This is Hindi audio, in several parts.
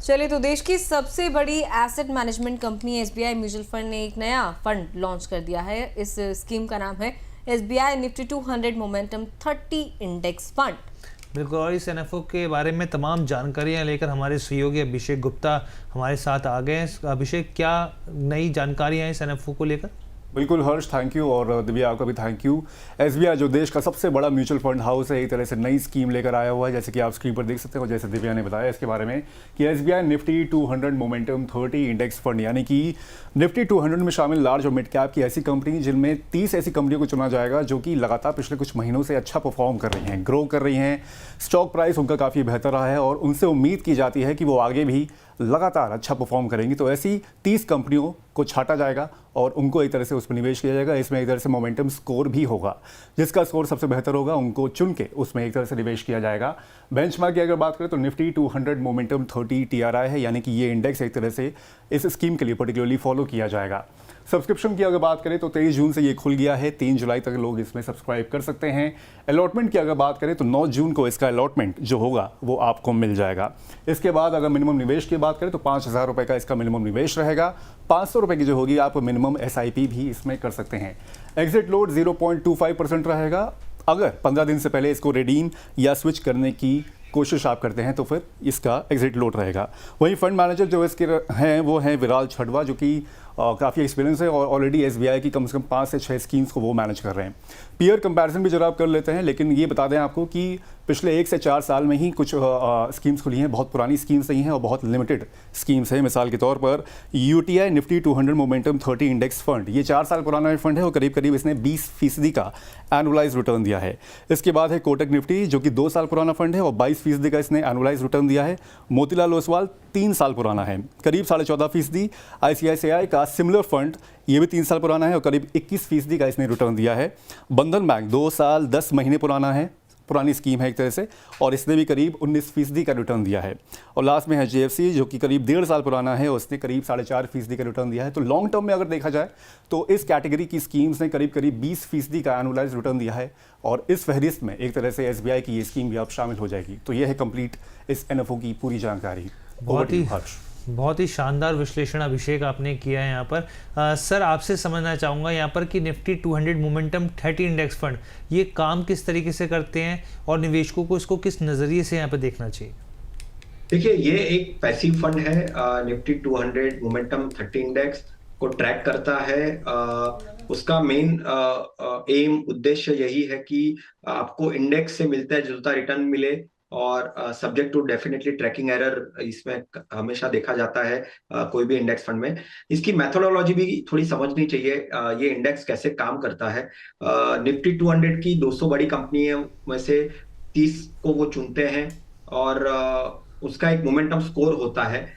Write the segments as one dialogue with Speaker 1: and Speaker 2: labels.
Speaker 1: चलिए, तो देश की सबसे बड़ी asset management company SBI mutual fund ने एक नया फंड लॉन्च कर दिया है। इस स्कीम का नाम है SBI Nifty 200 momentum 30 index fund.
Speaker 2: बिल्कुल, और इस एनएफओ के बारे में तमाम जानकारियां लेकर हमारे सहयोगी अभिषेक गुप्ता हमारे साथ आ गए हैं। अभिषेक, क्या नई जानकारियां हैं इस एनएफओ को लेकर?
Speaker 3: बिल्कुल हर्ष, थैंक यू, और दिव्या आपका भी थैंक यू। एसबीआई जो देश का सबसे बड़ा म्यूचुअल फंड हाउस है, एक तरह से नई स्कीम लेकर आया हुआ है, जैसे कि आप स्क्रीन पर देख सकते हो। जैसे दिव्या ने बताया इसके बारे में कि SBI Nifty 200 momentum 30 index fund, यानी कि निफ्टी 200 में शामिल लार्ज और मिड कैप की ऐसी कंपनी जिनमें 30 ऐसी कंपनियों को चुना जाएगा जो कि लगातार पिछले कुछ महीनों से अच्छा परफॉर्म कर रही हैं, ग्रो कर रही हैं, स्टॉक प्राइस उनका काफ़ी बेहतर रहा है और उनसे उम्मीद की जाती है कि वो आगे भी लगातार अच्छा परफॉर्म करेंगी। तो ऐसी 30 कंपनियों को छांटा जाएगा और उनको एक तरह से उसमें निवेश किया जाएगा। इसमें एक तरह से मोमेंटम स्कोर भी होगा, जिसका स्कोर सबसे बेहतर होगा उनको चुन के उसमें एक तरह से निवेश किया जाएगा। बेंचमार्क की अगर बात करें तो निफ्टी 200 मोमेंटम 30 TRI है, यानी कि ये इंडेक्स एक तरह से इस स्कीम के लिए पर्टिकुलरली फॉलो किया जाएगा। सब्सक्रिप्शन की अगर बात करें तो 23 जून से ये खुल गया है, 3 जुलाई तक लोग इसमें सब्सक्राइब कर सकते हैं। अलॉटमेंट की अगर बात करें तो 9 जून को इसका अलॉटमेंट जो होगा वो आपको मिल जाएगा। इसके बाद अगर मिनिमम निवेश की बात करें तो 5,000 रुपये का इसका मिनिमम निवेश रहेगा। 500 रुपये की जो होगी आप मिनिमम SIP भी इसमें कर सकते हैं। एग्जिट लोड 0.25% रहेगा। अगर 15 दिन से पहले इसको रिडीम या स्विच करने की कोशिश आप करते हैं तो फिर इसका एग्जिट लोड रहेगा। वहीं फंड मैनेजर जो इसके हैं वो हैं विराल छड़वा, जो कि काफ़ी एक्सपीरियंस है और ऑलरेडी SBI की कम से कम 5 से 6 स्कीम्स को वो मैनेज कर रहे हैं। पीयर कंपैरिजन भी जरा आप कर लेते हैं, लेकिन ये बता दें आपको कि पिछले 1 से 4 साल में ही कुछ स्कीम्स खुली हैं, बहुत पुरानी स्कीम्स नहीं हैं और बहुत लिमिटेड स्कीम्स हैं। मिसाल के तौर पर UTI Nifty 200 momentum 30 index fund, ये 4 साल पुराना फंड है और करीब करीब इसने 20% का एनुअलाइज रिटर्न दिया है। इसके बाद है कोटक निफ्टी, जो कि 2 साल पुराना फंड है और 22% का इसने एनुअलाइज रिटर्न दिया है। मोतीलाल ओसवाल 3 साल पुराना है, करीब 14.5%। ICICI का सिमिलर फंड, ये भी 3 साल पुराना है और करीब 21% का इसने रिटर्न दिया है। बंधन बैंक 2 साल 10 महीने पुराना है, पुरानी स्कीम है एक तरह से, और इसने भी करीब 19% का रिटर्न दिया है। और लास्ट में है JFC, जो कि करीब 1.5 साल पुराना है और उसने करीब 4.5% का रिटर्न दिया है। तो लॉन्ग टर्म में अगर देखा जाए तो इस कैटेगरी की स्कीम्स ने करीब करीब 20% का एनुअलाइज रिटर्न दिया है और इस फहरिस्त में एक तरह से SBI की ये स्कीम भी अब शामिल हो जाएगी। तो ये है कंप्लीट इस NFO की पूरी जानकारी।
Speaker 2: बहुत ही शानदार विश्लेषण अभिषेक आपने किया है यहाँ पर। सर, आपसे समझना चाहूँगा यहाँ पर कि निफ्टी 200 मोमेंटम 30 इंडेक्स फंड ये काम किस तरीके से करते हैं और निवेशकों को इसको किस नज़रिए से यहाँ पर देखना चाहिए?
Speaker 4: देखिए, ये एक पैसिव फंड है। निफ्टी 200 मोमेंटम 30 इंडेक्स को ट्रैक करता है। उसका मेन एम उद्देश्य यही है कि आपको इंडेक्स से मिलता जुलता रिटर्न मिले और subject to definitely tracking error इसमें हमेशा देखा जाता है कोई भी इंडेक्स फंड में। इसकी मेथोडोलॉजी भी थोड़ी समझनी चाहिए, ये इंडेक्स कैसे काम करता है। निफ्टी 200 की 200 बड़ी कंपनियों में से 30 को वो चुनते हैं और उसका एक मोमेंटम स्कोर होता है,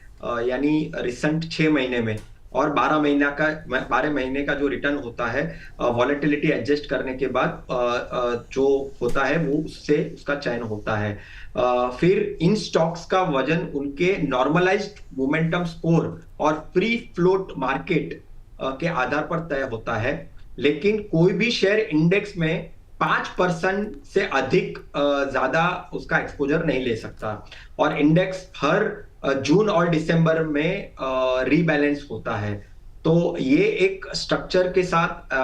Speaker 4: यानी रिसेंट 6 महीने में और 12 महीने का जो रिटर्न होता है वॉलेटिलिटी एडजस्ट करने के बाद जो होता है वो उससे उसका चयन होता है। फिर इन स्टॉक्स का वजन उनके नॉर्मलाइज्ड मोमेंटम स्कोर और फ्री फ्लोट मार्केट के आधार पर तय होता है, लेकिन कोई भी शेयर इंडेक्स में 5% से अधिक ज्यादा उसका एक्सपोजर नहीं ले सकता और इंडेक्स हर जून और दिसंबर में रीबैलेंस होता है। तो ये एक स्ट्रक्चर के साथ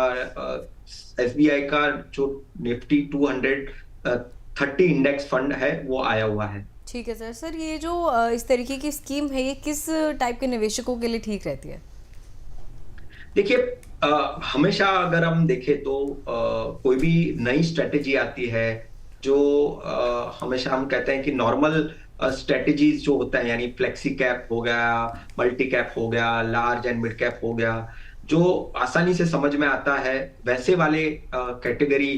Speaker 4: SBI का जो निफ्टी 230 इंडेक्स फंड है वो आया हुआ है।
Speaker 1: ठीक है सर, ये जो इस तरीके की स्कीम है ये किस टाइप के निवेशकों के लिए ठीक रहती है?
Speaker 4: देखिए, हमेशा अगर हम देखें तो कोई भी नई स्ट्रेटेजी आती है जो हमेशा हम कहते हैं कि नॉर्मल स्ट्रेटेजीज जो होता है, यानी फ्लेक्सी कैप हो गया, मल्टी कैप हो गया, लार्ज एंड मिड कैप हो गया, जो आसानी से समझ में आता है, वैसे वाले कैटेगरी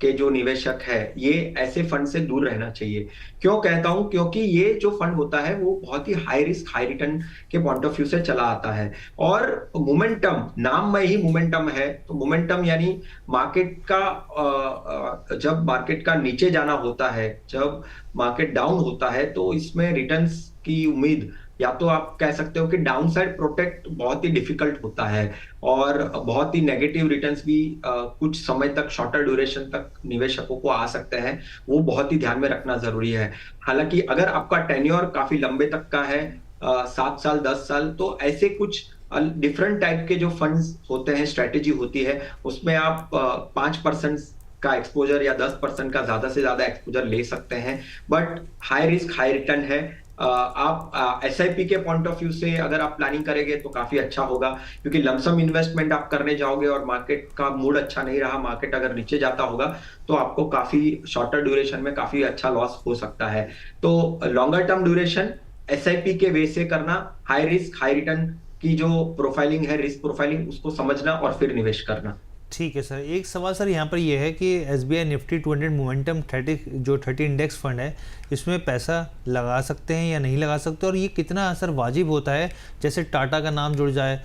Speaker 4: के जो निवेशक है ये ऐसे फंड से दूर रहना चाहिए। क्यों कहता हूं? क्योंकि ये जो फंड होता है वो बहुत ही हाई रिस्क हाई रिटर्न के पॉइंट ऑफ व्यू से चला आता है और मोमेंटम, नाम में ही मोमेंटम है, तो मोमेंटम यानी मार्केट का जब मार्केट का नीचे जाना होता है, जब मार्केट डाउन होता है तो इसमें रिटर्न्स की उम्मीद, या तो आप कह सकते हो कि डाउन साइड प्रोटेक्ट बहुत ही डिफिकल्ट होता है और बहुत ही नेगेटिव रिटर्न्स भी कुछ समय तक, शॉर्टर ड्यूरेशन तक निवेशकों को आ सकते हैं, वो बहुत ही ध्यान में रखना जरूरी है। हालांकि अगर आपका टेन्योर काफी लंबे तक का है 7 साल 10 साल, तो ऐसे कुछ डिफरेंट टाइप के जो फंड्स होते हैं, स्ट्रेटेजी होती है, उसमें आप 5% का एक्सपोजर या 10% का ज्यादा से ज्यादा एक्सपोजर ले सकते हैं, but high risk high return है। आप SIP के पॉइंट ऑफ व्यू से अगर आप प्लानिंग करेंगे तो काफी अच्छा होगा, क्योंकि लमसम इन्वेस्टमेंट आप करने जाओगे और मार्केट का मूड अच्छा नहीं रहा, मार्केट अगर नीचे जाता होगा तो आपको काफी शॉर्टर ड्यूरेशन में काफी अच्छा लॉस हो सकता है। तो लॉन्गर टर्म ड्यूरेशन SIP के वे से करना, हाई रिस्क हाई रिटर्न की जो प्रोफाइलिंग है, रिस्क प्रोफाइलिंग, उसको समझना और फिर निवेश करना।
Speaker 2: ठीक है सर, एक सवाल सर यहाँ पर ये है कि SBI Nifty 200 momentum 30 index fund है, इसमें पैसा लगा सकते हैं या नहीं लगा सकते, और ये कितना सर वाजिब होता है? जैसे टाटा का नाम जुड़ जाए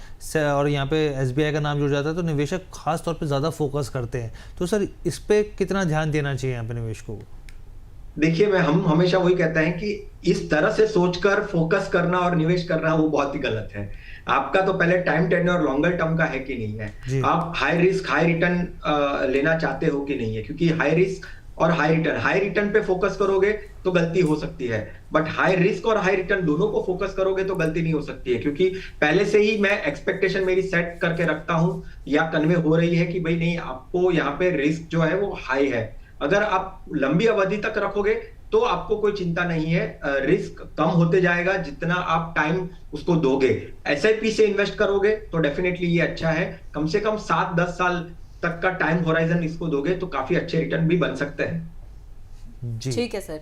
Speaker 2: और यहाँ पे SBI का नाम जुड़ जाता है तो निवेशक खास तौर पे ज़्यादा फोकस करते हैं, तो सर इस पर कितना ध्यान देना चाहिए यहाँ पे निवेशकों को?
Speaker 4: देखिए, हम हमेशा वही कहते हैं कि इस तरह से सोचकर फोकस करना और निवेश करना वो बहुत ही गलत है। आपका तो पहले टाइम टेन्योर लॉन्गर टर्म का है कि नहीं है, आप हाई रिस्क हाई रिटर्न लेना चाहते हो कि नहीं है, क्योंकि हाई रिस्क और हाई रिटर्न पे फोकस करोगे तो गलती हो सकती है, बट हाई रिस्क और हाई रिटर्न दोनों को फोकस करोगे तो गलती नहीं हो सकती है, क्योंकि पहले से ही मैं एक्सपेक्टेशन मेरी सेट करके रखता हूं या कन्वे हो रही है कि भाई नहीं, आपको यहाँ पे रिस्क जो है वो हाई है। अगर आप लंबी अवधि तक रखोगे तो आपको कोई चिंता नहीं है, रिस्क कम होते जाएगा जितना आप टाइम उसको दोगे। SIP से इन्वेस्ट करोगे तो डेफिनेटली ये अच्छा है, कम से कम 7-10 साल तक का टाइम होराइजन इसको दोगे तो काफी अच्छे रिटर्न भी बन सकते हैं।
Speaker 1: ठीक है सर।